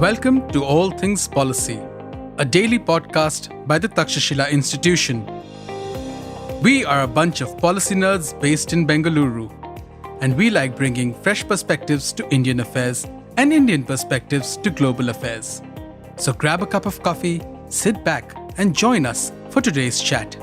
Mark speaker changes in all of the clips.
Speaker 1: Welcome to All Things Policy, a daily podcast by the Takshashila Institution. We are a bunch of policy nerds based in Bengaluru, and we like bringing fresh perspectives to Indian affairs and Indian perspectives to global affairs. So grab a cup of coffee, sit back, and join us for today's chat.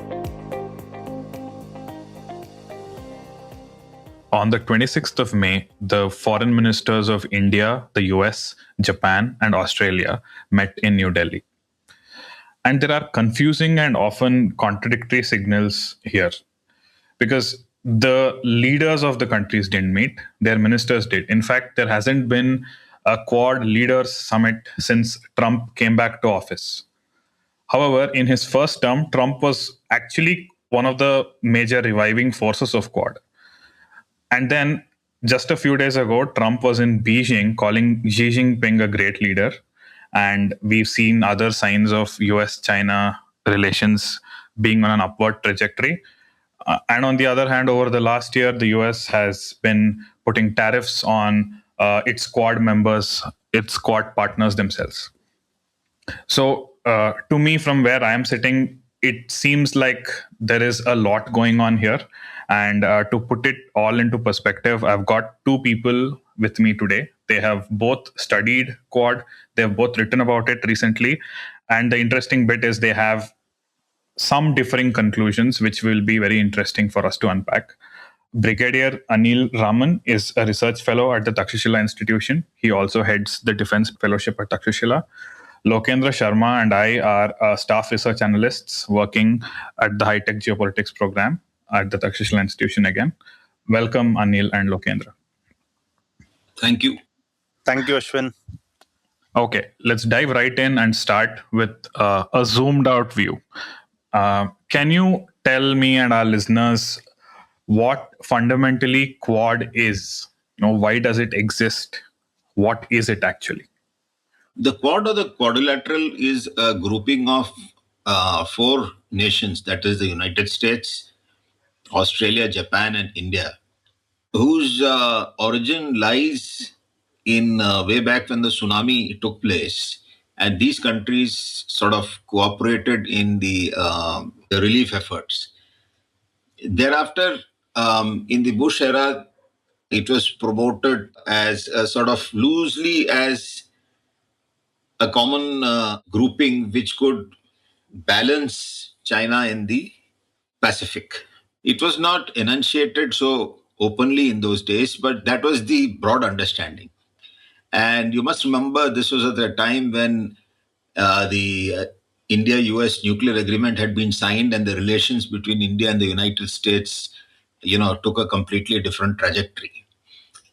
Speaker 2: On the 26th of May, the foreign ministers of India, the US, Japan, and Australia met in New Delhi. And there are confusing and often contradictory signals here because the leaders of the countries didn't meet, their ministers did. In fact, there hasn't been a Quad leaders summit since Trump came back to office. However, in his first term, Trump was actually one of the major reviving forces of Quad. And then just a few days ago, Trump was in Beijing calling Xi Jinping a great leader. And we've seen other signs of US-China relations being on an upward trajectory. And on the other hand, over the last year, the US has been putting tariffs on its Quad members, its Quad partners themselves. So to me, from where I am sitting, it seems like there is a lot going on here. And to put it all into perspective, I've got two people with me today. They have both studied Quad. They have both written about it recently. And the interesting bit is they have some differing conclusions, which will be very interesting for us to unpack. Brigadier Anil Raman is a research fellow at the Takshashila Institution. He also heads the Defense Fellowship at Takshashila. Lokendra Sharma and I are staff research analysts working at the High-Tech Geopolitics program at the Takshashila Institution again. Welcome, Anil and Lokendra.
Speaker 3: Thank you.
Speaker 4: Thank you, Ashwin.
Speaker 2: Okay, let's dive right in and start with a zoomed out view. Can you tell me and our listeners what fundamentally Quad is? Why does it exist? What is it actually?
Speaker 3: The Quad or the Quadrilateral is a grouping of four nations, that is the United States, Australia, Japan, and India, whose origin lies in way back when the tsunami took place. And these countries sort of cooperated in the relief efforts. Thereafter, in the Bush era, it was promoted as a sort of loosely as a common grouping which could balance China in the Pacific. It was not enunciated so openly in those days, but that was the broad understanding. And you must remember this was at the time when the India-US nuclear agreement had been signed and the relations between India and the United States, took a completely different trajectory.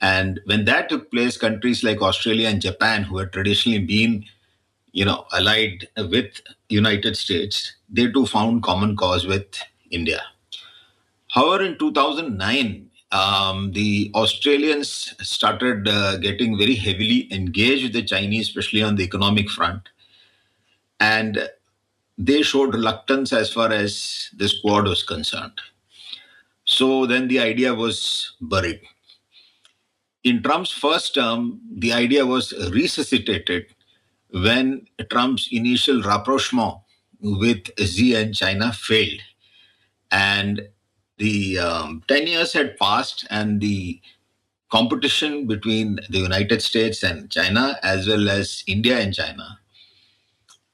Speaker 3: And when that took place, countries like Australia and Japan, who had traditionally been allied with United States, they too found common cause with India. However, in 2009, the Australians started getting very heavily engaged with the Chinese, especially on the economic front. And they showed reluctance as far as this Quad was concerned. So then the idea was buried. In Trump's first term, the idea was resuscitated when Trump's initial rapprochement with Xi and China failed. And the 10 years had passed, and the competition between the United States and China, as well as India and China,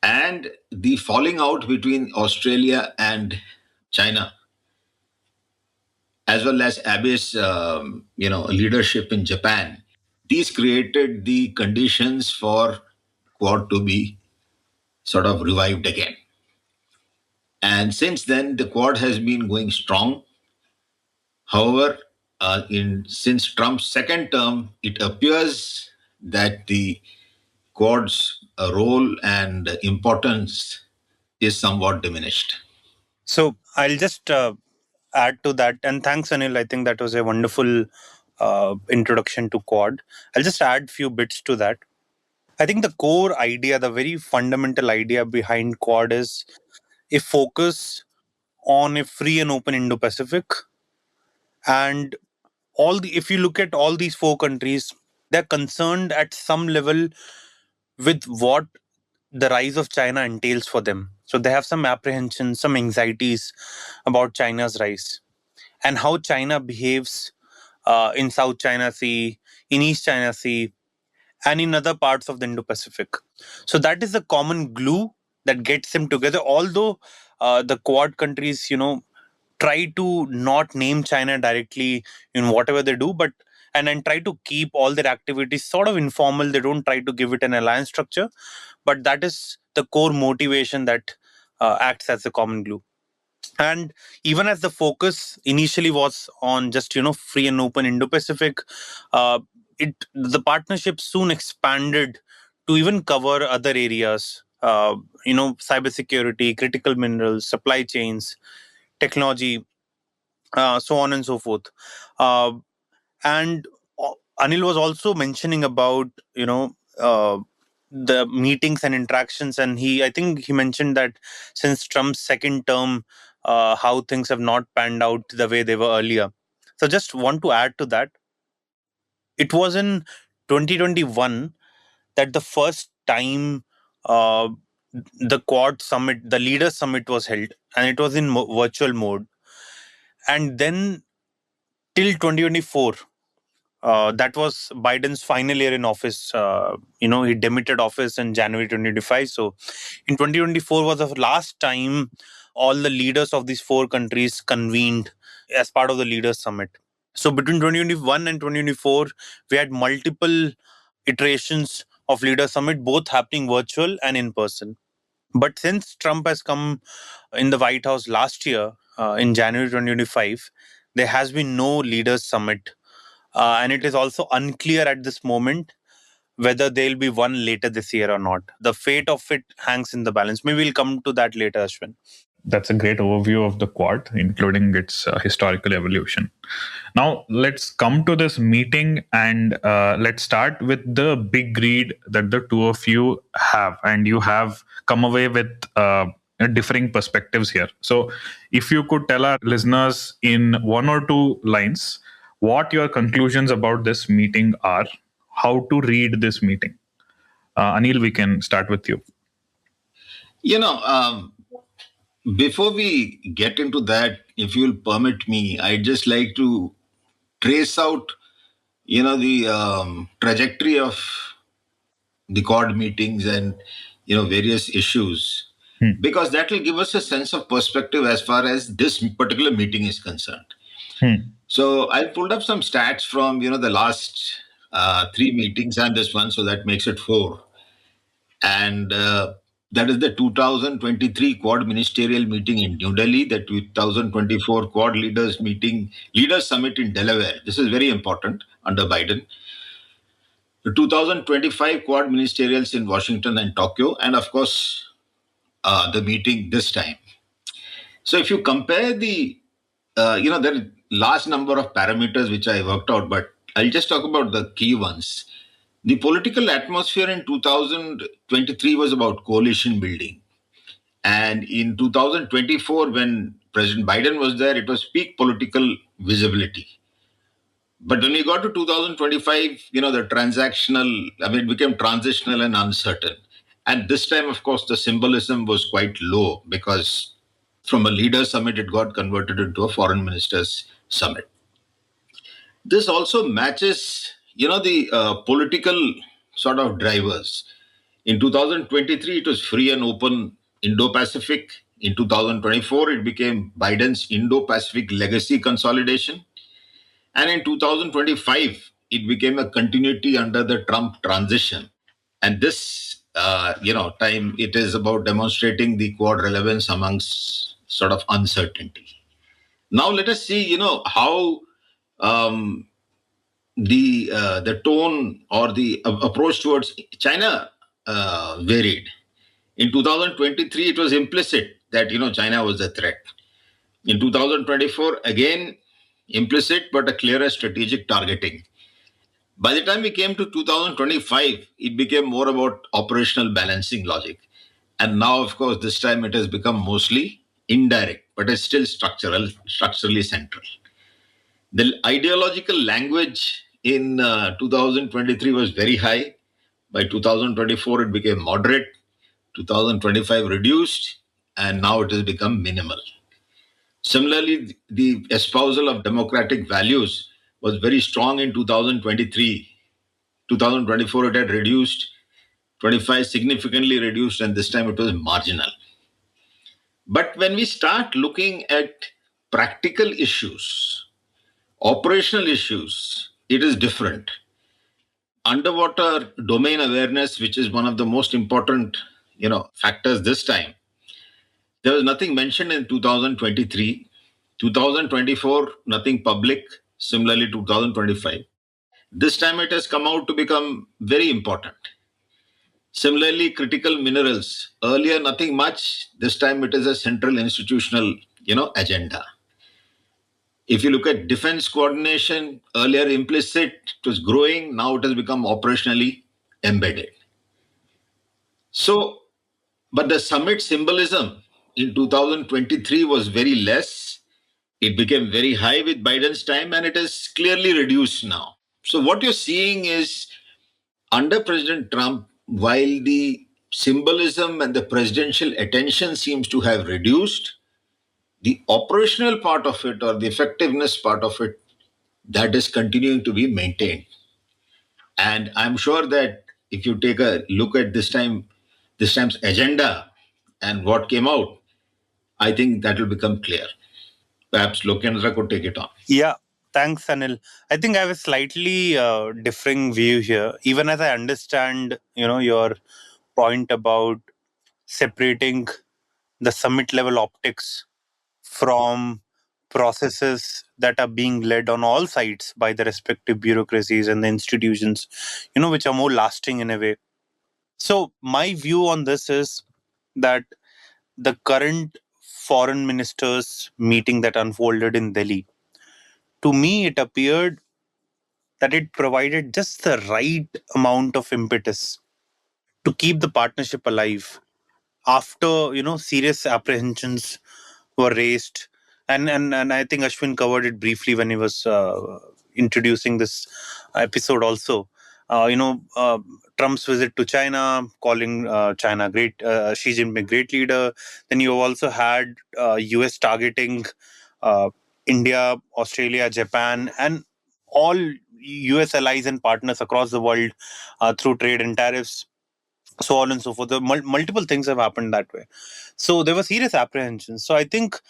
Speaker 3: and the falling out between Australia and China, as well as Abe's leadership in Japan, these created the conditions for Quad to be sort of revived again. And since then, the Quad has been going strong. However, since Trump's second term, it appears that the Quad's role and importance is somewhat diminished.
Speaker 4: So I'll just add to that. And thanks, Anil. I think that was a wonderful introduction to Quad. I'll just add a few bits to that. I think the core idea, the very fundamental idea behind Quad is a focus on a free and open Indo-Pacific. And if you look at all these four countries, they're concerned at some level with what the rise of China entails for them. So they have some apprehensions, some anxieties about China's rise and how China behaves in South China Sea, in East China Sea, and in other parts of the Indo-Pacific. So that is the common glue that gets them together. Although the Quad countries, try to not name China directly in whatever they do, but and try to keep all their activities sort of informal. They don't try to give it an alliance structure, but that is the core motivation that acts as a common glue. And even as the focus initially was on just free and open Indo-Pacific, uh, the partnership soon expanded to even cover other areas. Cybersecurity, critical minerals, supply chains, technology, so on and so forth. Uh, and Anil was also mentioning about the meetings and interactions, and I think he mentioned that since Trump's second term, how things have not panned out the way they were earlier. So just want to add to that. It was in 2021 that the first time uh, the Quad Summit, the Leaders Summit, was held, and it was in virtual mode. And then till 2024, that was Biden's final year in office. He demitted office in January 2025. So in 2024 was the last time all the leaders of these four countries convened as part of the Leaders Summit. So between 2021 and 2024, we had multiple iterations of Leaders Summit, both happening virtual and in person. But since Trump has come in the White House last year, in January 2025, there has been no Leaders Summit. And it is also unclear at this moment whether there'll be one later this year or not. The fate of it hangs in the balance. Maybe we'll come to that later, Ashwin.
Speaker 2: That's a great overview of the Quad, including its historical evolution. Now, let's come to this meeting and let's start with the big read that the two of you have. And you have come away with differing perspectives here. So, if you could tell our listeners in one or two lines what your conclusions about this meeting are, how to read this meeting. Anil, we can start with you.
Speaker 3: Before we get into that, if you'll permit me, I'd just like to trace out, the trajectory of the Quad meetings and, various issues, because that will give us a sense of perspective as far as this particular meeting is concerned. So I pulled up some stats from, the last three meetings and this one, so that makes it four. And that is the 2023 Quad Ministerial Meeting in New Delhi, the 2024 Quad Leaders Summit in Delaware. This is very important under Biden. The 2025 Quad Ministerials in Washington and Tokyo, and of course, the meeting this time. So if you compare there are large number of parameters which I worked out, but I'll just talk about the key ones. The political atmosphere in 2023 was about coalition building. And in 2024, when President Biden was there, it was peak political visibility. But when we got to 2025, it became transactional and uncertain. And this time, of course, the symbolism was quite low because from a leaders summit, it got converted into a foreign ministers summit. This also matches, the political sort of drivers. In 2023, it was free and open Indo-Pacific. In 2024, it became Biden's Indo-Pacific legacy consolidation. And in 2025, it became a continuity under the Trump transition. And this, time, it is about demonstrating the Quad relevance amongst sort of uncertainty. Now, let us see, how the tone or the approach towards China varied. In 2023, it was implicit that China was a threat. In 2024, again implicit but a clearer strategic targeting. By the time we came to 2025, it became more about operational balancing logic. And now, of course, this time it has become mostly indirect, but it's still structurally central. The ideological language in 2023 was very high, By 2024, it became moderate. 2025 reduced, and now it has become minimal. Similarly, the espousal of democratic values was very strong in 2023. 2024, it had reduced. 25 significantly reduced, and this time it was marginal. But when we start looking at practical issues, operational issues, it is different. Underwater domain awareness, which is one of the most important, factors this time, there was nothing mentioned in 2023. 2024, nothing public. Similarly, 2025. This time it has come out to become very important. Similarly, critical minerals. Earlier, nothing much. This time it is a central institutional, agenda. If you look at defense coordination, earlier implicit, it was growing. Now it has become operationally embedded. So, but the summit symbolism in 2023 was very less. It became very high with Biden's time, and it has clearly reduced now. So, what you're seeing is under President Trump, while the symbolism and the presidential attention seems to have reduced, the operational part of it or the effectiveness part of it, that is continuing to be maintained. And I'm sure that if you take a look at this time's agenda and what came out, I think that will become clear. Perhaps Lokendra could take it on.
Speaker 4: Yeah, thanks, Anil. I think I have a slightly differing view here. Even as I understand, your point about separating the summit level optics from processes that are being led on all sides by the respective bureaucracies and the institutions, which are more lasting in a way. So my view on this is that the current foreign ministers meeting that unfolded in Delhi, to me, it appeared that it provided just the right amount of impetus to keep the partnership alive after serious apprehensions were raised, and I think Ashwin covered it briefly when he was introducing this episode also. Trump's visit to China, calling China great, Xi Jinping great leader. Then you also had US targeting uh, India, Australia, Japan, and all US allies and partners across the world through trade and tariffs, so on and so forth. The multiple things have happened that way. So there were serious apprehensions. So I think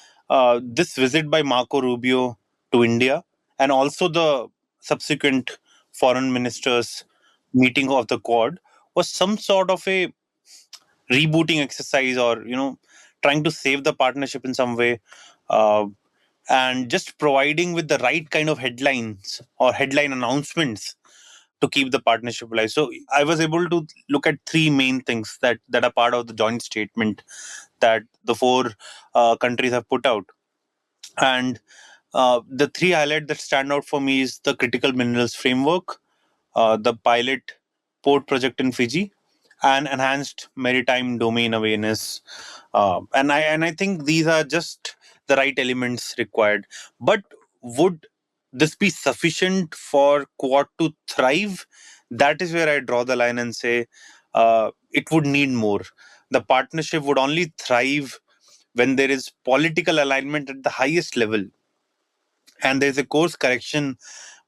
Speaker 4: this visit by Marco Rubio to India and also the subsequent foreign ministers meeting of the Quad was some sort of a rebooting exercise, or trying to save the partnership in some way, uh, and just providing with the right kind of headlines or headline announcements to keep the partnership alive. So I was able to look at three main things that are part of the joint statement that the four countries have put out. And the three highlights that stand out for me is the critical minerals framework, the pilot port project in Fiji, and enhanced maritime domain awareness. And I think these are just the right elements required. But would this be sufficient for Quad to thrive? That is where I draw the line and say it would need more. The partnership would only thrive when there is political alignment at the highest level, and there's a course correction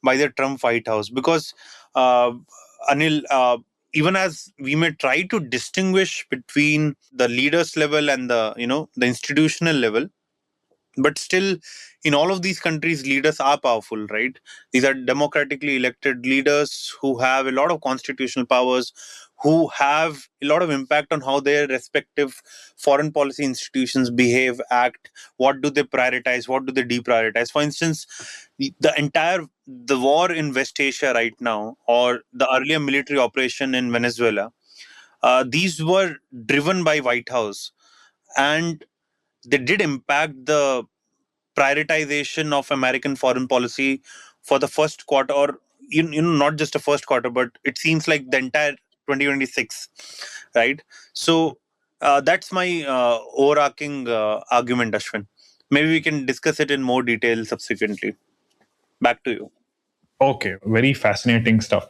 Speaker 4: by the Trump White House. Because uh, Anil, even as we may try to distinguish between the leaders level and the institutional level, but still, in all of these countries, leaders are powerful, right? These are democratically elected leaders who have a lot of constitutional powers, who have a lot of impact on how their respective foreign policy institutions behave, act. What do they prioritize? What do they deprioritize? For instance, the war in West Asia right now, or the earlier military operation in Venezuela, these were driven by White House, and they did impact the prioritization of American foreign policy for the first quarter, or not just the first quarter, but it seems like the entire 2026, right? So that's my overarching argument, Ashwin. Maybe we can discuss it in more detail subsequently. Back to you.
Speaker 2: Okay, very fascinating stuff.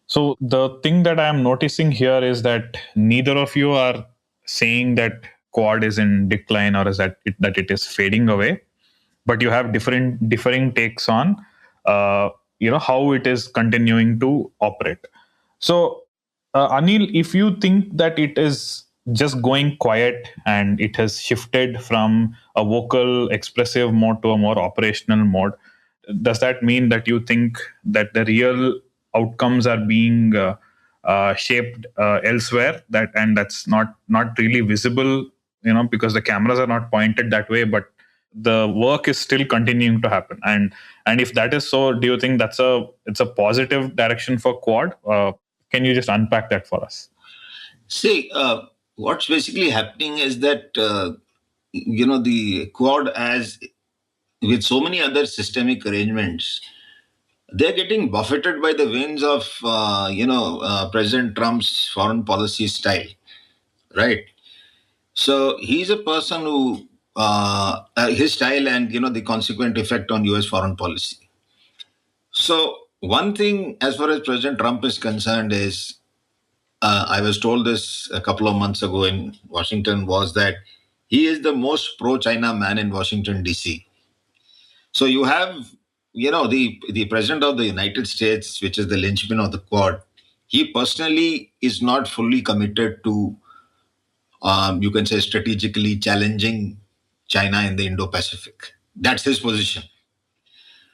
Speaker 2: So the thing that I am noticing here is that neither of you are saying that Quad is in decline or is that it is fading away, but you have differing takes on uh, how it is continuing to operate. So Anil, if you think that it is just going quiet and it has shifted from a vocal expressive mode to a more operational mode, does that mean that you think that the real outcomes are being shaped elsewhere, that's not really visible, because the cameras are not pointed that way, but the work is still continuing to happen? And if that is so, do you think it's a positive direction for Quad? Can you just unpack that for us?
Speaker 3: See, what's basically happening is that, the Quad, as with so many other systemic arrangements, they're getting buffeted by the winds of, President Trump's foreign policy style, right? So he's a person who, his style and, the consequent effect on US foreign policy. So one thing, as far as President Trump is concerned, is I was told this a couple of months ago in Washington, was that he is the most pro-China man in Washington D.C. So you have, the president of the United States, which is the linchpin of the Quad. He personally is not fully committed to, you can say, strategically challenging China in the Indo-Pacific. That's his position.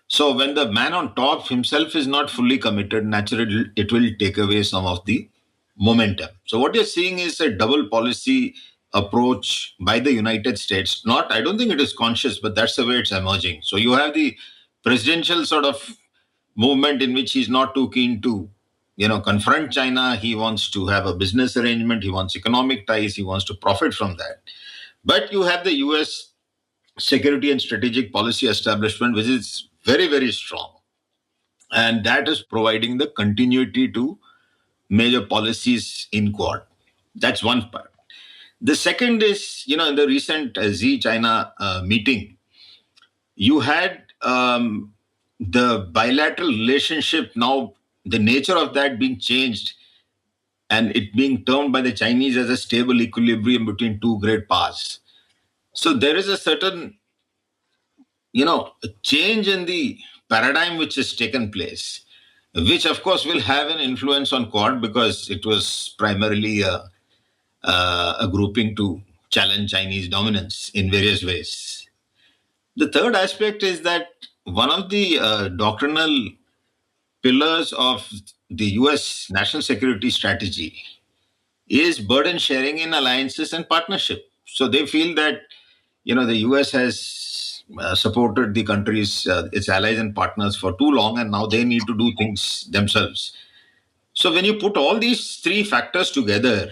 Speaker 3: So when the man on top himself is not fully committed, naturally it will take away some of the momentum. So what you're seeing is a double policy approach by the United States. Not, I don't think it is conscious, but that's the way it's emerging. So you have the presidential sort of movement in which he's not too keen to, confront China. He wants to have a business arrangement. He wants economic ties. He wants to profit from that. But you have the US security and strategic policy establishment, which is very, very strong. And that is providing the continuity to major policies in Quad. That's one part. The second is, in the recent Z China meeting, you had the bilateral relationship now, the nature of that being changed and it being termed by the Chinese as a stable equilibrium between two great powers. So there is a certain, a change in the paradigm which has taken place, which of course will have an influence on Quad because it was primarily a grouping to challenge Chinese dominance in various ways. The third aspect is that one of the doctrinal pillars of the US national security strategy is burden sharing in alliances and partnership. So they feel that, the US has supported the countries, its allies and partners for too long, and now they need to do things themselves. So when you put all these three factors together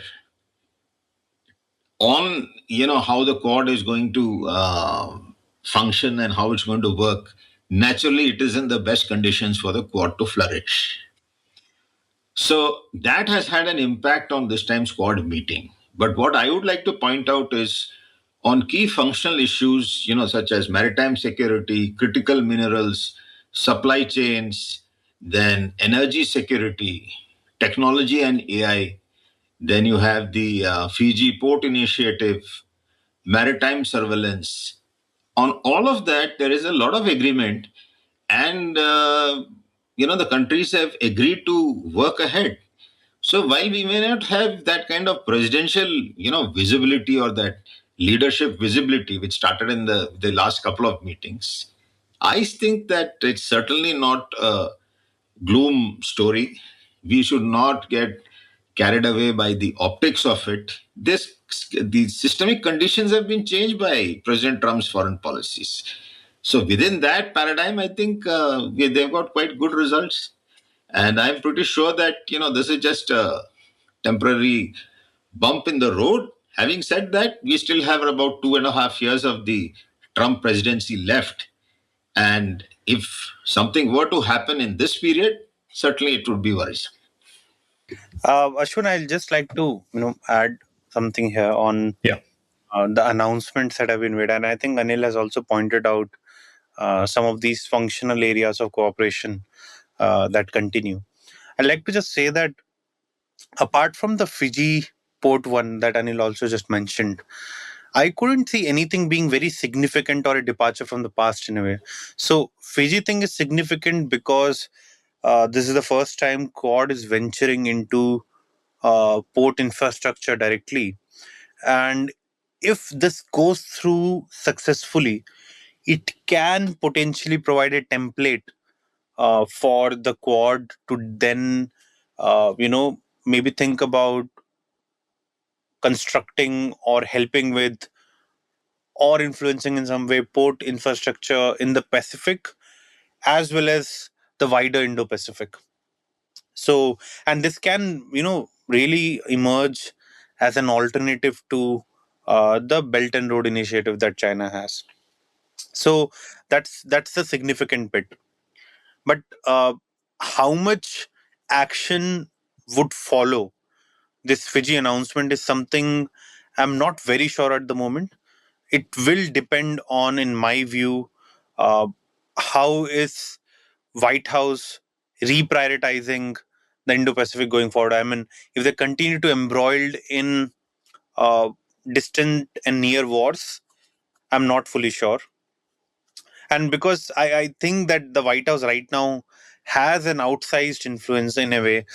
Speaker 3: on, how the Quad is going to function and how it's going to work, naturally it is in the best conditions for the Quad to flourish. So that has had an impact on this time's Quad meeting. But what I would like to point out is on key functional issues, such as maritime security, critical minerals, supply chains, then energy security, technology and AI. Then you have the Fiji port initiative, maritime surveillance. On all of that, there is a lot of agreement, and the countries have agreed to work ahead. So while we may not have that kind of presidential, visibility or that leadership visibility which started in the last couple of meetings, I think that it's certainly not a gloom story. We should not get carried away by the optics of it. The systemic conditions have been changed by President Trump's foreign policies. So within that paradigm, I think they've got quite good results. And I'm pretty sure that, this is just a temporary bump in the road. Having said that, we still have about 2.5 years of the Trump presidency left. And if something were to happen in this period, certainly it would be worrisome.
Speaker 4: Ashwin, I'll just like to add something here on the announcements that have been made, and I think Anil has also pointed out some of these functional areas of cooperation that continue. I'd like to just say that apart from the Fiji port one that Anil also just mentioned, I couldn't see anything being very significant or a departure from the past in a way. So Fiji thing is significant because this is the first time Quad is venturing into port infrastructure directly, and if this goes through successfully, it can potentially provide a template for the Quad to then, maybe think about constructing or helping with or influencing in some way port infrastructure in the Pacific as well as the wider Indo-Pacific. So, and this can, really emerge as an alternative to the Belt and Road Initiative that China has. So that's a significant bit. But how much action would follow this Fiji announcement is something I'm not very sure at the moment. It will depend on, in my view, uh, how is White House reprioritizing the Indo-Pacific going forward. I mean, if they continue to embroiled in uh, distant and near wars, I'm not fully sure. And because I think that the White House right now has an outsized influence in a way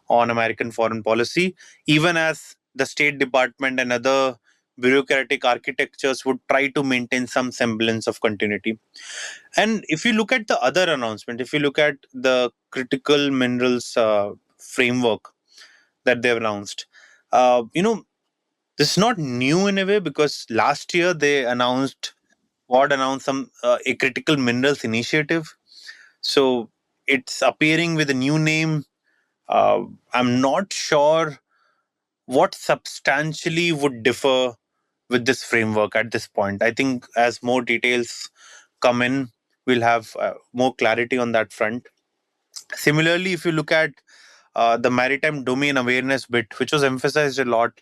Speaker 4: on American foreign policy, even as the State Department and other bureaucratic architectures would try to maintain some semblance of continuity. And if you look at the other announcement, if you look at the critical minerals framework that they've announced, this is not new in a way because last year they announced, Quad announced some a critical minerals initiative. So it's appearing with a new name. I'm not sure what substantially would differ with this framework at this point. I think as more details come in, we'll have more clarity on that front. Similarly, if you look at the maritime domain awareness bit, which was emphasized a lot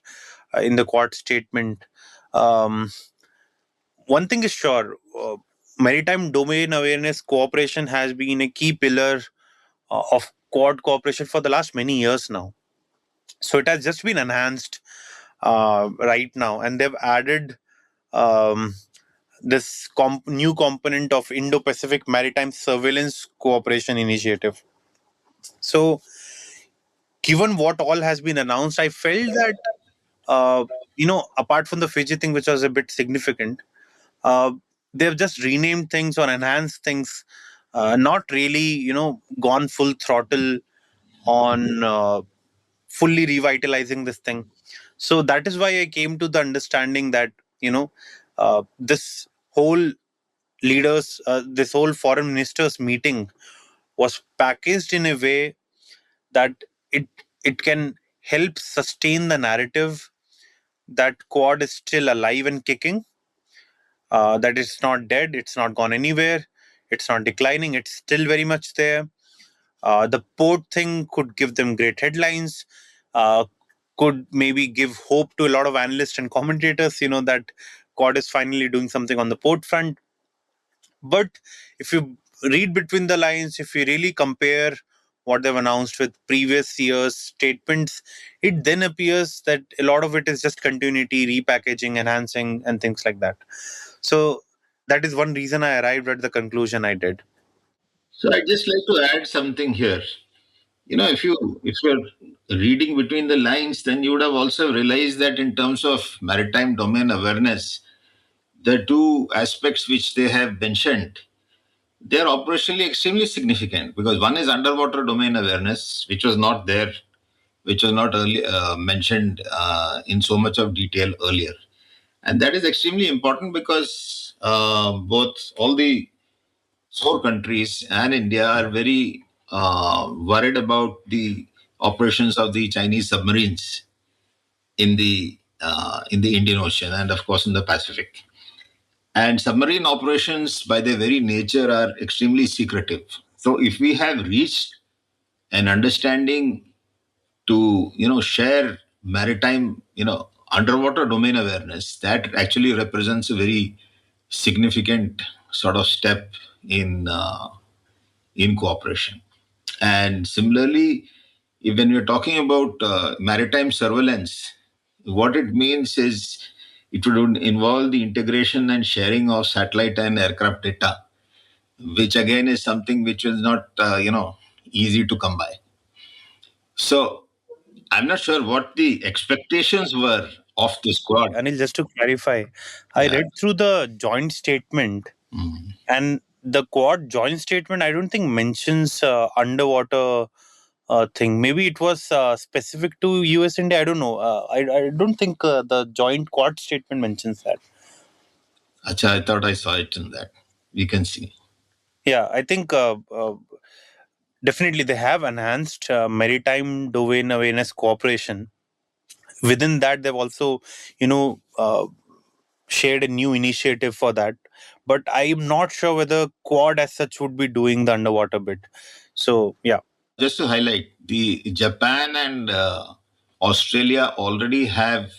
Speaker 4: in the Quad statement, um, one thing is sure, maritime domain awareness cooperation has been a key pillar of Quad cooperation for the last many years now. So it has just been enhanced right now, and they've added um, this new component of Indo-Pacific Maritime Surveillance Cooperation Initiative. So, given what all has been announced, I felt that apart from the Fiji thing, which was a bit significant, uh, they've just renamed things or enhanced things, not really, gone full throttle on fully revitalizing this thing. So that is why I came to the understanding that this whole this whole foreign ministers meeting was packaged in a way that it it can help sustain the narrative that Quad is still alive and kicking, that it's not dead, it's not gone anywhere, it's not declining, it's still very much there. The port thing could give them great headlines, could maybe give hope to a lot of analysts and commentators, that Quad is finally doing something on the port front. But if you read between the lines, if you really compare what they've announced with previous years' statements, it then appears that a lot of it is just continuity, repackaging, enhancing, and things like that. So that is one reason I arrived at the conclusion I did.
Speaker 3: So I'd just like to add something here. If you're reading between the lines, then you would have also realized that in terms of maritime domain awareness, the two aspects which they have mentioned, they are operationally extremely significant because one is underwater domain awareness, which was not there, which was not early, mentioned in so much of detail earlier. And that is extremely important because both all the four countries and India are very worried about the operations of the Chinese submarines in the Indian Ocean and of course in the Pacific. And submarine operations, by their very nature, are extremely secretive. So if we have reached an understanding to share maritime underwater domain awareness, that actually represents a very significant sort of step in cooperation. And similarly, When we're talking about maritime surveillance, what it means is it would involve the integration and sharing of satellite and aircraft data, which again is something which is not, easy to come by. So I'm not sure what the expectations were of the squad.
Speaker 4: Anil, just to clarify, I
Speaker 3: Yeah.
Speaker 4: read through the joint statement,
Speaker 3: Mm.
Speaker 4: and the Quad joint statement, I don't think mentions underwater thing. Maybe it was specific to US India. I don't know. I don't think the joint Quad statement mentions that.
Speaker 3: Acha, I thought I saw it in that. We can see.
Speaker 4: Yeah, I think definitely they have enhanced maritime domain awareness cooperation. Within that, they've also, you know, shared a new initiative for that. But I'm not sure whether Quad as such would be doing the underwater bit. So yeah.
Speaker 3: Just to highlight, the Japan and Australia already have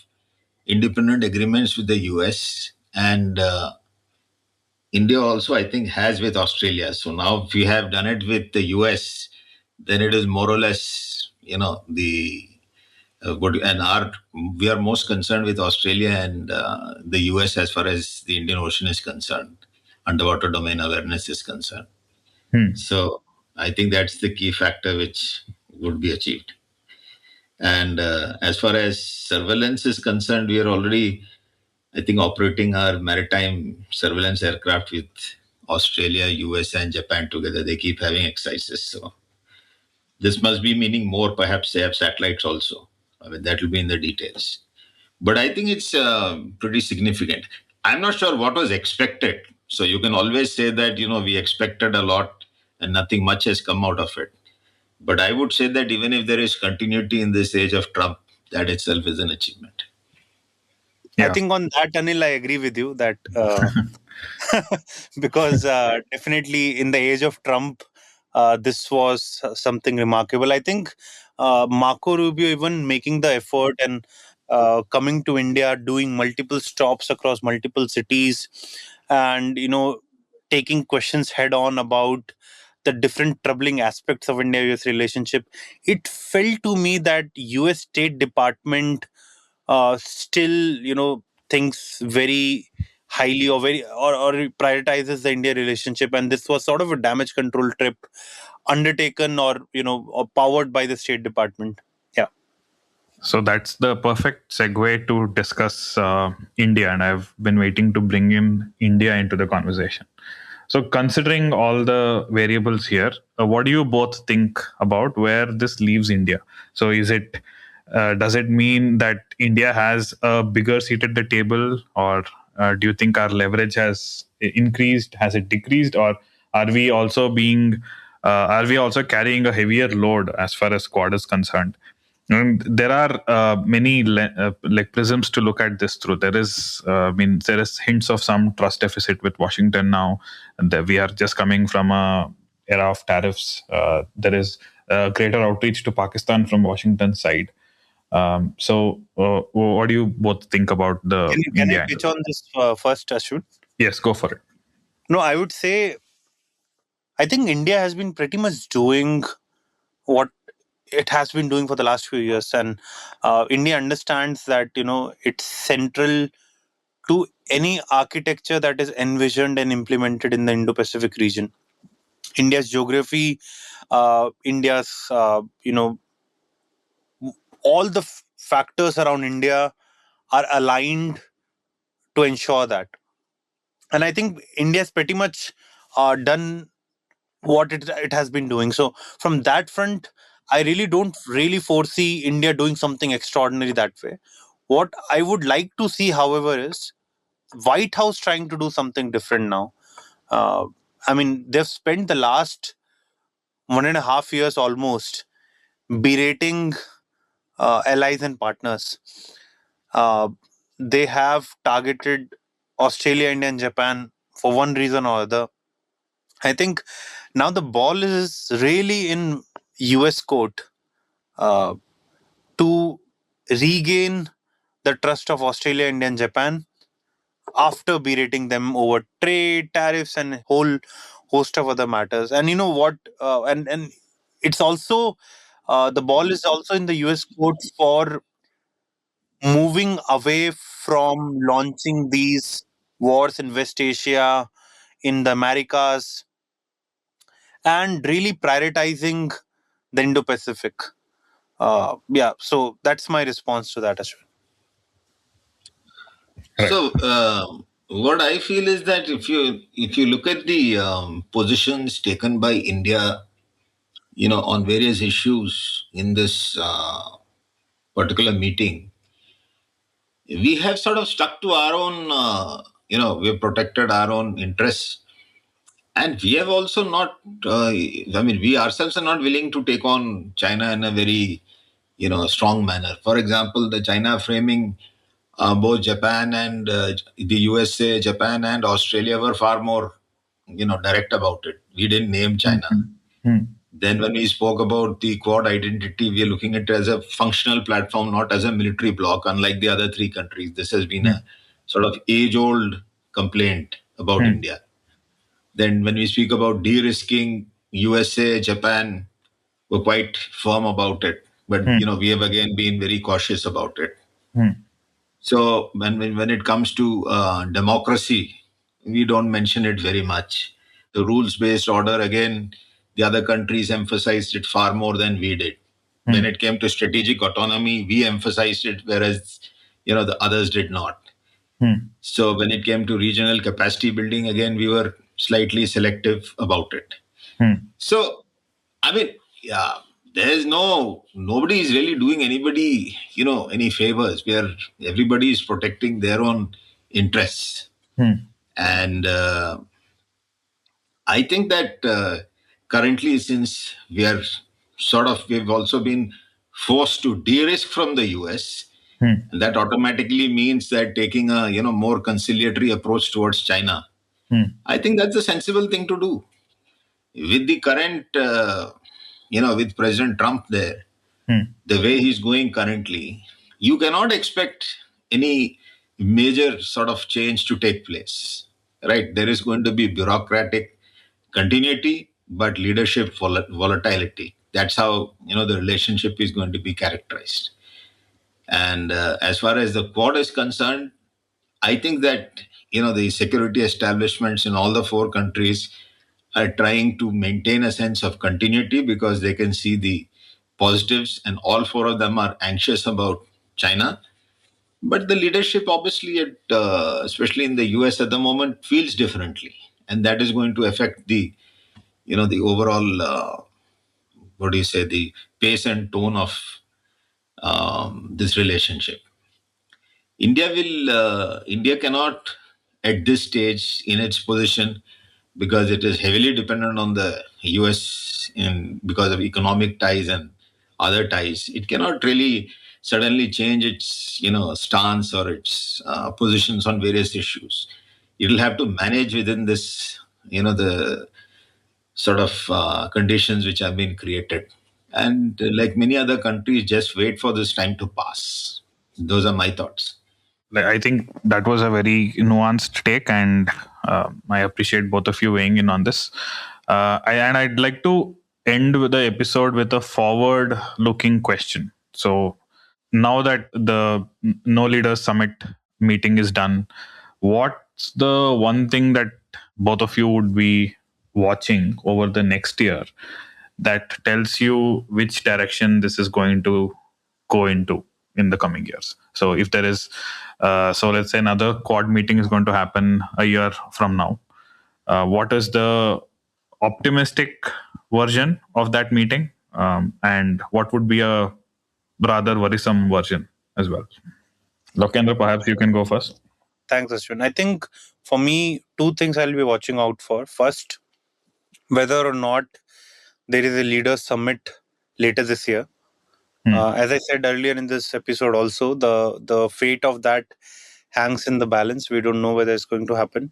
Speaker 3: independent agreements with the US, and India also, I think, has with Australia. So now, if we have done it with the US, then it is more or less, the what and our we are most concerned with Australia and the US as far as the Indian Ocean is concerned, underwater domain awareness is concerned.
Speaker 2: Hmm.
Speaker 3: So I think that's the key factor which would be achieved. And as far as surveillance is concerned, we are already, I think, operating our maritime surveillance aircraft with Australia, US, and Japan together. They keep having exercises. So this must be meaning more. Perhaps they have satellites also. I mean, that will be in the details. But I think it's pretty significant. I'm not sure what was expected. So you can always say that, we expected a lot and nothing much has come out of it. But I would say that even if there is continuity in this age of Trump, that itself is an achievement.
Speaker 4: I
Speaker 2: Yeah.
Speaker 4: think on that, Anil, I agree with you that because definitely in the age of Trump, this was something remarkable. I think Marco Rubio even making the effort and coming to India, doing multiple stops across multiple cities, and taking questions head on about the different troubling aspects of India-US relationship. It felt to me that US State Department still thinks very highly or prioritizes the India relationship, and this was sort of a damage control trip undertaken or powered by the State Department. Yeah.
Speaker 2: So that's the perfect segue to discuss India, and I've been waiting to bring in India into the conversation. So, considering all the variables here, what do you both think about where this leaves India? So, does it mean that India has a bigger seat at the table, or do you think our leverage has increased? Has it decreased, or are we also are we also carrying a heavier load as far as Quad is concerned? And there are many like prisms to look at this through. There is hints of some trust deficit with Washington now, and that we are just coming from a era of tariffs. There is greater outreach to Pakistan from Washington's side. What do you both think about the
Speaker 4: Can I
Speaker 2: India
Speaker 4: pitch
Speaker 2: angle?
Speaker 4: on this first, Ashwin?
Speaker 2: Yes, go for it.
Speaker 4: No, I would say I think India has been pretty much doing what it has been doing for the last few years, and India understands that it's central to any architecture that is envisioned and implemented in the Indo-Pacific region. India's geography, India's all the factors around India are aligned to ensure that. And I think India's pretty much done what it has been doing. So from that front, I really don't really foresee India doing something extraordinary that way. What I would like to see, however, is White House trying to do something different now. Uh, I mean, they've spent the last 1.5 years almost berating allies and partners. Uh, they have targeted Australia, India, and Japan for one reason or other. I think now the ball is really in US court uh, to regain the trust of Australia, India, and Japan after berating them over trade, tariffs, and whole host of other matters. And you know what? And it's also The ball is also in the US courts for moving away from launching these wars in West Asia, in the Americas, and really prioritizing the Indo Pacific. Yeah, so that's my response to that, Ashwin.
Speaker 2: Right.
Speaker 3: So what I feel is that if you look at the positions taken by India, on various issues in this particular meeting, we have sort of stuck to our own. We've protected our own interests, and we have also not. We ourselves are not willing to take on China in a very strong manner. For example, the China framing, both Japan and the USA, Japan and Australia were far more, direct about it. We didn't name China.
Speaker 2: Hmm.
Speaker 3: Then when we spoke about the Quad identity, we are looking at it as a functional platform, not as a military bloc, unlike the other three countries. This has been a sort of age-old complaint about India. Then when we speak about de-risking, USA, Japan were quite firm about it. But, we have again been very cautious about it. So when it comes to democracy, we don't mention it very much. The rules-based order, again, the other countries emphasized it far more than we did. When it came to strategic autonomy, we emphasized it, whereas the others did not. So when it came to regional capacity building, again, we were slightly selective about it. So I mean, yeah, there's nobody is really doing anybody, any favors. Everybody is protecting their own interests. And I think that currently, since we've also been forced to de-risk from the US, and that automatically means that taking a, more conciliatory approach towards China. I think that's a sensible thing to do. With the current, with President Trump there, the way he's going currently, you cannot expect any major sort of change to take place, right? There is going to be bureaucratic continuity, but leadership volatility. That's how, the relationship is going to be characterized. And as far as the Quad is concerned, I think that, the security establishments in all the four countries are trying to maintain a sense of continuity because they can see the positives, and all four of them are anxious about China. But the leadership, obviously, especially in the US at the moment, feels differently, and that is going to affect the overall, what do you say, the pace and tone of this relationship. India cannot at this stage in its position, because it is heavily dependent on the US because of economic ties and other ties. It cannot really suddenly change its stance or its positions on various issues. It will have to manage within this the sort of conditions which have been created. And like many other countries, just wait for this time to pass. Those are my thoughts.
Speaker 2: I think that was a very nuanced take, and I appreciate both of you weighing in on this. I'd like to end with the episode with a forward-looking question. So now that the No Leaders Summit meeting is done, what's the one thing that both of you would be watching over the next year that tells you which direction this is going to go into in the coming years? So if there is, so let's say another Quad meeting is going to happen a year from now. What is the optimistic version of that meeting, and what would be a rather worrisome version as well? Lokendra, perhaps you can go first.
Speaker 4: Thanks, Ashwin. I think for me, two things I'll be watching out for. First, whether or not there is a leaders summit later this year. As I said earlier in this episode, also the fate of that hangs in the balance. We don't know whether it's going to happen.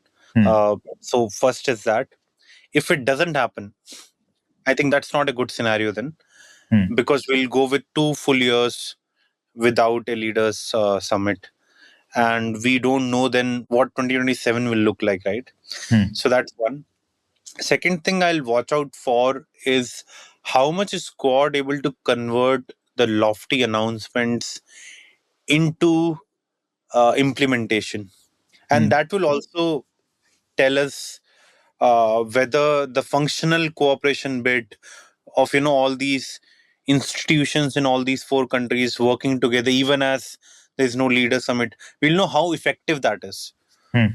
Speaker 4: So first is that if it doesn't happen, I think that's not a good scenario then, because we'll go with 2 full years without a leaders summit, and we don't know then what 2027 will look like, right? So that's one. Second thing I'll watch out for is how much is Quad able to convert the lofty announcements into implementation, and that will also tell us whether the functional cooperation bit of all these institutions in all these four countries working together, even as there's no leader summit, we'll know how effective that is.
Speaker 2: Hmm.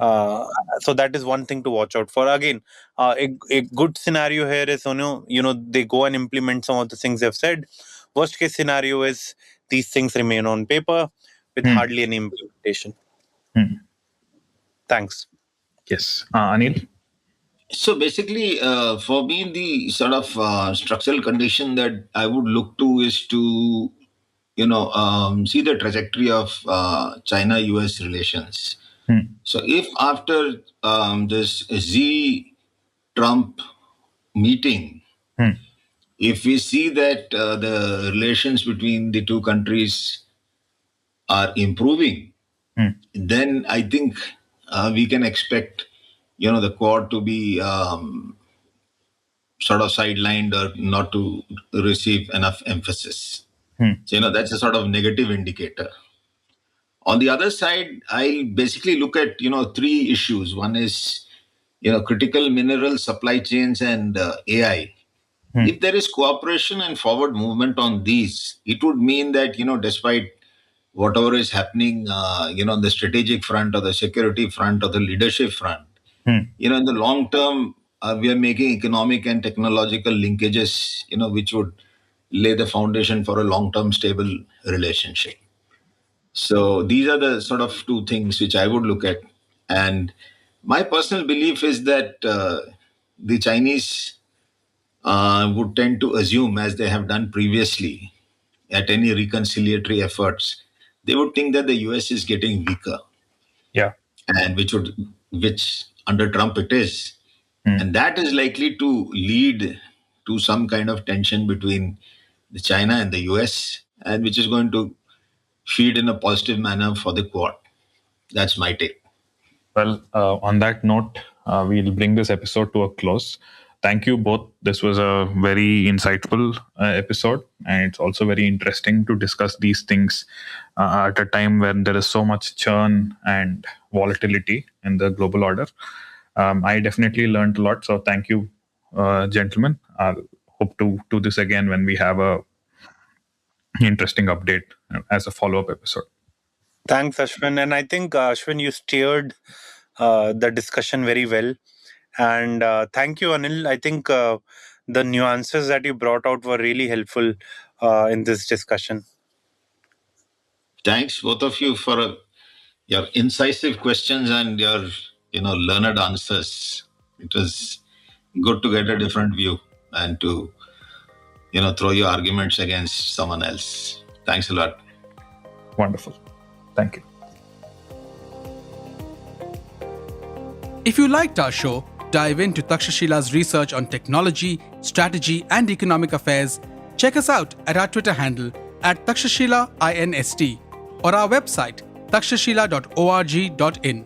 Speaker 4: So that is one thing to watch out for. Again, a good scenario here is they go and implement some of the things they've said. Worst case scenario is these things remain on paper with
Speaker 2: Hmm.
Speaker 4: hardly any implementation.
Speaker 2: Hmm.
Speaker 4: Thanks.
Speaker 2: Yes. Anil?
Speaker 3: So basically, for me, the sort of structural condition that I would look to is to, see the trajectory of China-US relations.
Speaker 2: Hmm.
Speaker 3: So if after this Trump meeting,
Speaker 2: Hmm.
Speaker 3: if we see that the relations between the two countries are improving,
Speaker 2: Hmm.
Speaker 3: then I think we can expect, the Quad to be sort of sidelined or not to receive enough emphasis.
Speaker 2: Hmm.
Speaker 3: So, that's a sort of negative indicator. On the other side, I basically look at, three issues. One is, critical mineral supply chains and AI.
Speaker 2: Hmm.
Speaker 3: If there is cooperation and forward movement on these, it would mean that, despite whatever is happening, on the strategic front or the security front or the leadership front,
Speaker 2: Hmm.
Speaker 3: in the long term, we are making economic and technological linkages, which would lay the foundation for a long term stable relationship. So these are the sort of two things which I would look at. And my personal belief is that the Chinese would tend to assume, as they have done previously, at any reconciliatory efforts, they would think that the US is getting weaker,
Speaker 2: Yeah.
Speaker 3: and which under Trump it is.
Speaker 2: Hmm.
Speaker 3: And that is likely to lead to some kind of tension between the China and the US, and which is going to feed in a positive manner for the Quad. That's my take.
Speaker 2: Well, on that note, we'll bring this episode to a close. Thank you both. This was a very insightful episode, and it's also very interesting to discuss these things at a time when there is so much churn and volatility in the global order. I definitely learned a lot. So, thank you, gentlemen. I'll hope to do this again when we have a interesting update as a follow-up episode.
Speaker 4: Thanks, Ashwin. And I think, Ashwin, you steered the discussion very well. And thank you, Anil. I think the nuances that you brought out were really helpful in this discussion.
Speaker 3: Thanks, both of you, for your incisive questions and your, learned answers. It was good to get a different view and to, throw your arguments against someone else. Thanks a lot.
Speaker 2: Wonderful. Thank you.
Speaker 1: If you liked our show, dive into Takshashila's research on technology, strategy, and economic affairs. Check us out at our Twitter handle @TakshashilaInst or our website takshashila.org.in.